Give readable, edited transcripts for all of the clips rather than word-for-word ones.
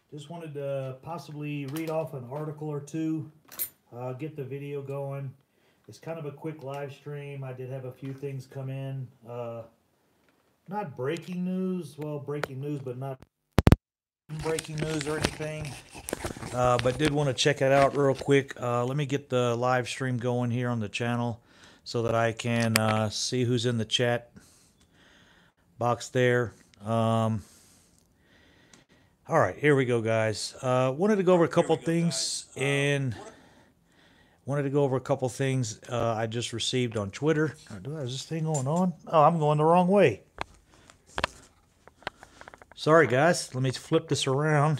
Just wanted to possibly read off an article or two, get the video going. It's kind of a quick live stream. I did have a few things come in. Not breaking news. Well, breaking news, but not breaking news or anything. But did want to check it out real quick. Let me get the live stream going here on the channel so that I can see who's in the chat box there. All right, here we go, guys. Wanted to go over a couple things I just received on Twitter. Is this thing going on? Oh, I'm going the wrong way. Sorry, guys. Let me flip this around.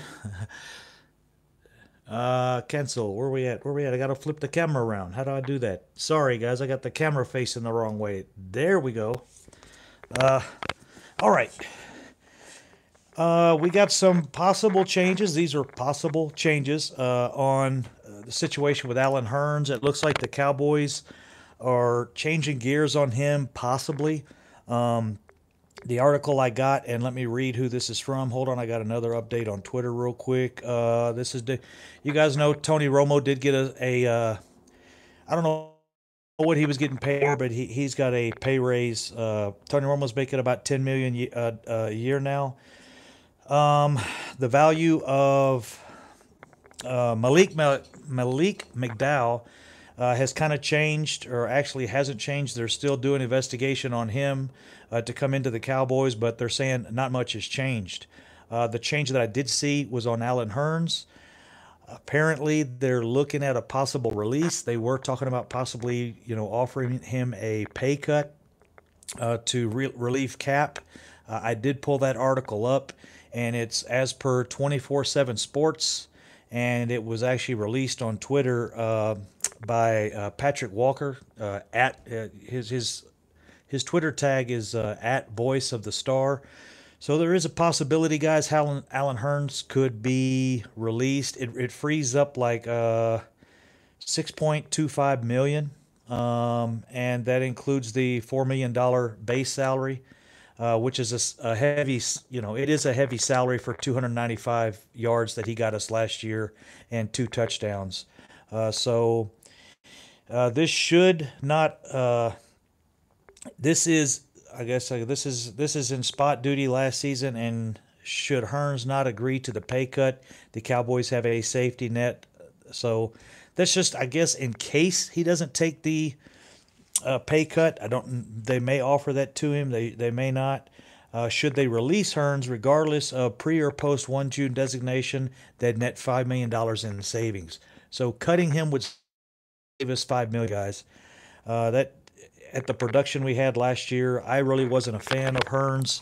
Cancel. Where we at? I gotta flip the camera around. How do I do that? Sorry, guys. I got the camera facing the wrong way. There we go. All right. We got some possible changes. These are possible changes on the situation with Alan Hurns. It looks like the Cowboys are changing gears on him, possibly. The article I got, and let me read who this is from. Hold on, I got another update on Twitter real quick. You guys know Tony Romo did get I don't know what he was getting paid for, but he's got a pay raise. Tony Romo's making about $10 million a year now. The value of Malik McDowell has kind of changed, or actually hasn't changed. They're still doing investigation on him to come into the Cowboys, but they're saying not much has changed. The change that I did see was on Alan Hurns. Apparently, they're looking at a possible release. They were talking about possibly, offering him a pay cut to relieve cap. I did pull that article up, and it's as per 24/7 Sports, and it was actually released on Twitter by Patrick Walker. At his Twitter tag is at Voice of the Star. So there is a possibility, guys. Alan Hurns could be released. It frees up like $6.25 million, and that includes the $4 million base salary. Which is a heavy, it is a heavy salary for 295 yards that he got us last year and 2 touchdowns. This should not. This is, I guess, this is in spot duty last season, and should Hurns not agree to the pay cut, the Cowboys have a safety net. So that's just, I guess, in case he doesn't take the pay cut. They may offer that to him. They may not. Should they release Hurns, regardless of pre or post 1 June designation, they'd net $5 million in savings. So cutting him would save us $5 million, guys. That at the production we had last year, I really wasn't a fan of Hurns.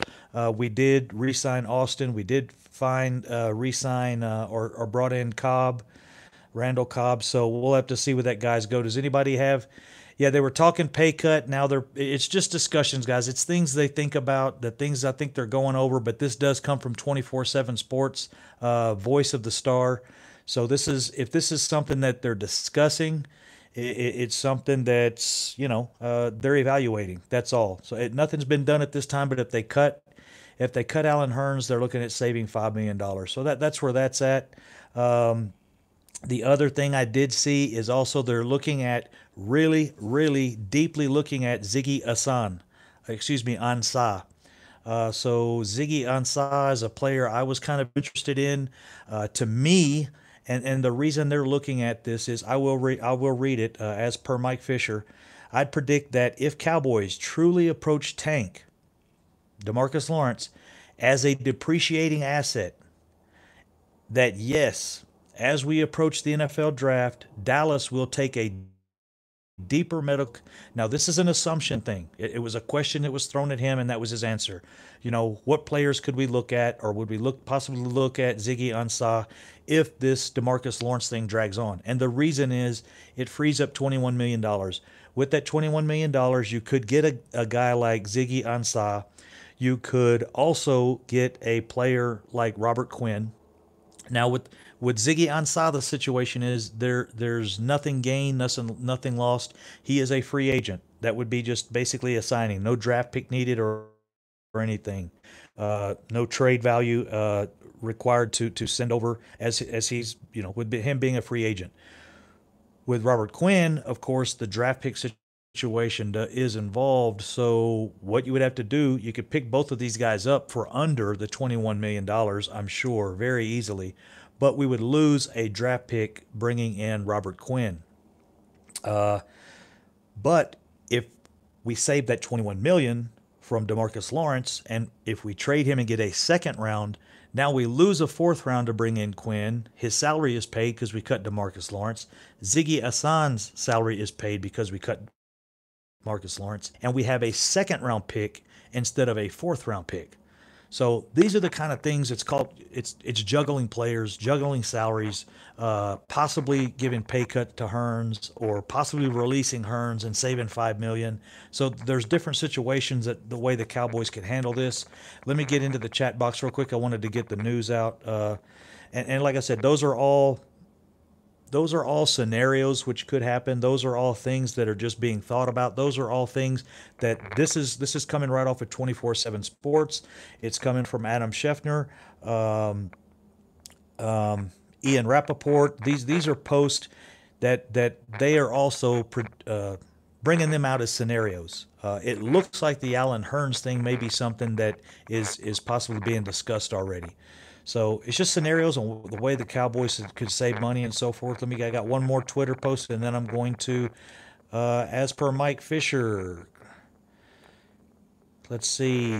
We did re-sign Austin. We did re-sign or brought in Randall Cobb. So we'll have to see where that guys go. Does anybody have? Yeah, they were talking pay cut. Now it's just discussions, guys. It's things they think about, the things I think they're going over, but this does come from 24/7 Sports, Voice of the Star. So if this is something that they're discussing, it's something that's, they're evaluating. That's all. So nothing's been done at this time, but if they cut Alan Hurns, they're looking at saving $5 million. So that's where that's at. The other thing I did see is also they're looking at really, really deeply looking at Ansah. So Ziggy Ansah is a player I was kind of interested in. To me, and the reason they're looking at this is I will read it as per Mike Fisher. I'd predict that if Cowboys truly approach tank Demarcus Lawrence as a depreciating asset, that yes, as we approach the NFL draft, Dallas will take a deeper medical. Now, this is an assumption thing. It was a question that was thrown at him, and that was his answer. What players could we look at, or would we possibly look at Ziggy Ansah if this Demarcus Lawrence thing drags on? And the reason is it frees up $21 million. With that $21 million, you could get a guy like Ziggy Ansah. You could also get a player like Robert Quinn. Now, with Ziggy Ansah, the situation is there's nothing gained, nothing lost. He is a free agent. That would be just basically a signing. No draft pick needed or anything. No trade value required to send over as he's, with him being a free agent. With Robert Quinn, of course, the draft pick situation is involved. So what you would have to do, you could pick both of these guys up for under the $21 million, I'm sure, very easily. But we would lose a draft pick bringing in Robert Quinn. But if we save that 21 million from Demarcus Lawrence, and if we trade him and get a second round, now we lose a fourth round to bring in Quinn. His salary is paid because we cut Demarcus Lawrence. Ziggy Ansah's salary is paid because we cut Demarcus Lawrence, and we have a second round pick instead of a fourth round pick. So these are the kind of things it's juggling players, juggling salaries, possibly giving pay cut to Hurns, or possibly releasing Hurns and saving $5 million. So there's different situations that the way the Cowboys can handle this. Let me get into the chat box real quick. I wanted to get the news out, and like I said, those are all scenarios which could happen. Those are all things that are just being thought about. Those are all things that this is coming right off of 24/7 Sports. It's coming from Adam Schefter, Ian Rappaport. These are posts that they are also bringing them out as scenarios. It looks like the Allen Hurns thing may be something that is possibly being discussed already. So it's just scenarios on the way the Cowboys could save money and so forth. I got one more Twitter post, and then I'm going to, as per Mike Fisher, let's see.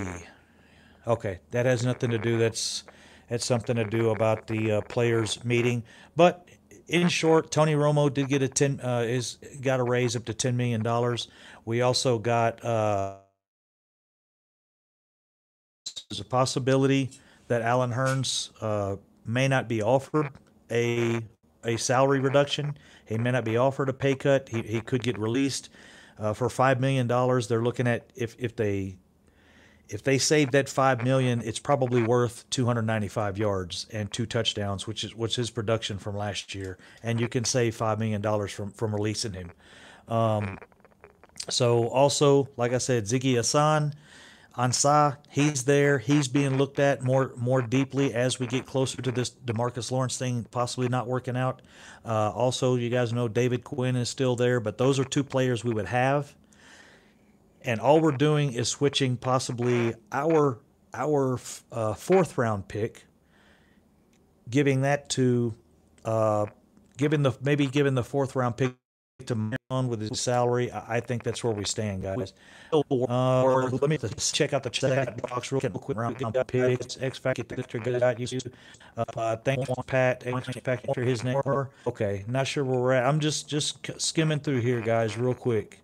Okay, that has nothing to do. That's something to do about the players meeting. But in short, Tony Romo did get got a raise up to $10 million. We also got there's a possibility that Allen Hurns may not be offered a salary reduction. He may not be offered a pay cut. He could get released for $5 million. They're looking at if they save that $5 million, it's probably worth 295 yards and 2 touchdowns, which is his production from last year. And you can save $5 million from releasing him. So also, like I said, Ziggy Ansah, he's there. He's being looked at more deeply as we get closer to this Demarcus Lawrence thing possibly not working out. Also, you guys know David Quinn is still there, but those are 2 players we would have. And all we're doing is switching possibly our fourth round pick, giving that to giving the fourth round pick to on with his salary. I think that's where we stand, guys. Let me check out the chat box real quick. Round picks, X Factor got used to. Thank you, Pat. X Factor, his name. Okay, not sure where we're at. I'm just skimming through here, guys, real quick.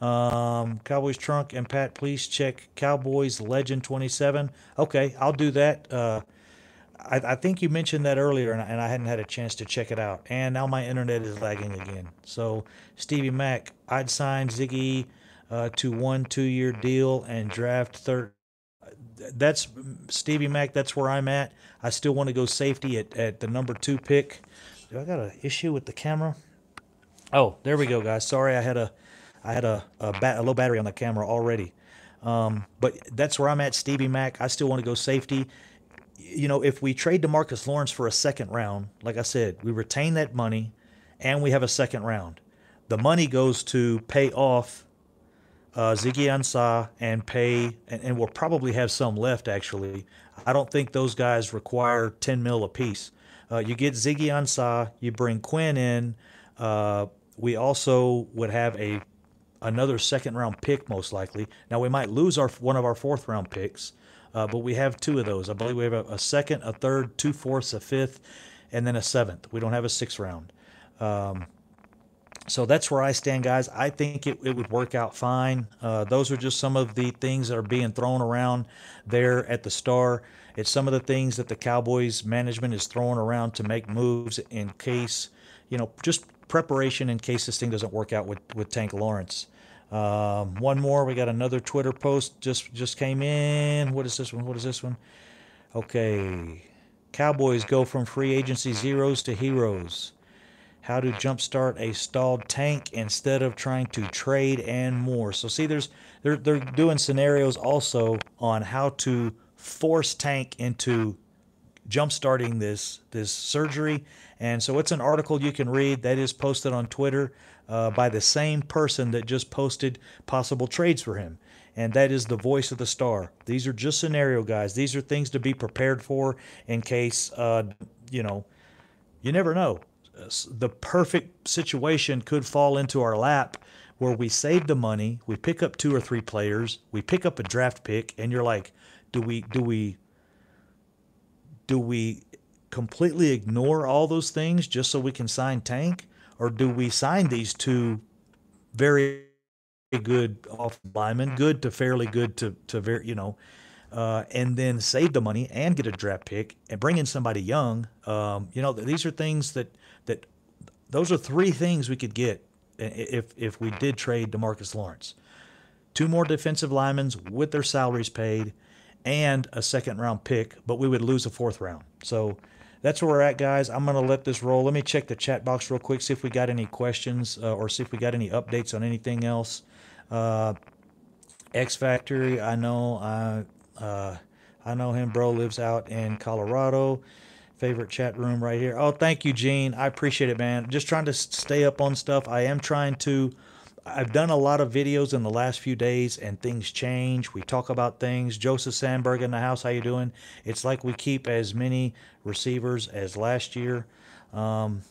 Cowboys Trunk and Pat, please check Cowboys Legend 27. Okay, I'll do that. I think you mentioned that earlier, and I hadn't had a chance to check it out. And now my internet is lagging again. So, Stevie Mack, I'd sign Ziggy to 1 2-year deal and draft third. That's Stevie Mack. That's where I'm at. I still want to go safety at the number 2 pick. Do I got an issue with the camera? Oh, there we go, guys. Sorry, I had a low battery on the camera already. But that's where I'm at, Stevie Mack. I still want to go safety. If we trade Demarcus Lawrence for a second round, like I said, we retain that money and we have a second round. The money goes to pay off Ziggy Ansah and we'll probably have some left, actually. I don't think those guys require 10 mil apiece. You get Ziggy Ansah, you bring Quinn in. We also would have another second round pick, most likely. Now, we might lose one of our fourth round picks. But we have 2 of those. I believe we have a second, a third, 2 fourths, a fifth, and then a 7th. We don't have a 6th round. So that's where I stand, guys. I think it would work out fine. Those are just some of the things that are being thrown around there at the Star. It's some of the things that the Cowboys management is throwing around to make moves in case, just preparation in case this thing doesn't work out with Tank Lawrence. One more. We got another Twitter post just came in. What is this one? Okay. Cowboys go from free agency zeros to heroes. how to jumpstart a stalled tank instead of trying to trade, and more. So see, they're doing scenarios also on how to force tank into jump starting this surgery. And so it's an article you can read that is posted on Twitter by the same person that just posted possible trades for him. And that is the voice of the star. These are just scenario guys. These are things to be prepared for in case, you know, you never know. The perfect situation could fall into our lap where we save the money, we pick up 2 or 3 players, we pick up a draft pick, and you're like, do we completely ignore all those things just so we can sign Tank, or do we sign these 2 very good off linemen, good to fairly good to very, and then save the money and get a draft pick and bring in somebody young? These are things that those are 3 things we could get if we did trade Demarcus Lawrence. 2 more defensive linemen with their salaries paid, and a second-round pick, but we would lose a 4th round. So that's where we're at, guys. I'm going to let this roll. Let me check the chat box real quick, see if we got any questions or see if we got any updates on anything else. X Factory, I know him, bro. Lives out in Colorado. Favorite chat room right here. Oh, thank you, Gene. I appreciate it, man. Just trying to stay up on stuff. I've done a lot of videos in the last few days, and things change. We talk about things. Joseph Sandberg in the house. How you doing? It's like we keep as many receivers as last year. I've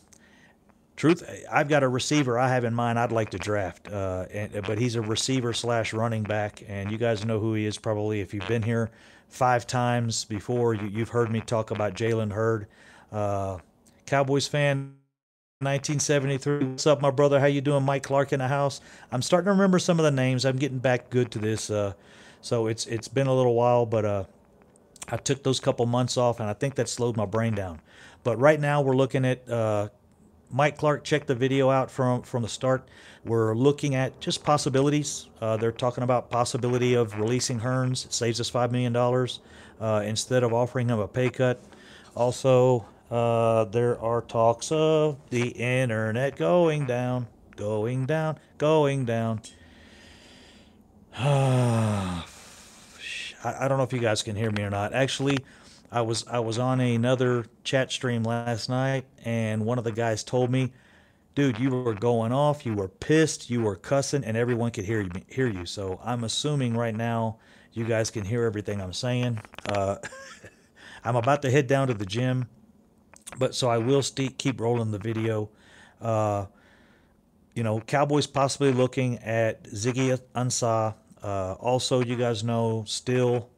got a receiver I have in mind I'd like to draft, but he's a receiver / running back, and you guys know who he is probably. If you've been here 5 times before, you've heard me talk about Jalen Hurd. Cowboys fan, 1973. What's up, my brother? How you doing? Mike Clark in the house. I'm starting to remember some of the names. I'm getting back good to this. So it's been a little while, but I took those couple months off, and I think that slowed my brain down. But right now we're looking at Mike Clark. Check the video out from the start. We're looking at just possibilities. They're talking about possibility of releasing Hurns. It saves us $5 million instead of offering him a pay cut. Also, there are talks of the internet going down. I don't know if you guys can hear me or not. Actually, I was on another chat stream last night, and one of the guys told me, dude, you were going off, you were pissed, you were cussing, and everyone could hear you. So I'm assuming right now you guys can hear everything I'm saying. I'm about to head down to the gym, but so I will keep rolling the video. Cowboys possibly looking at Ziggy Ansah. Also, you guys know, still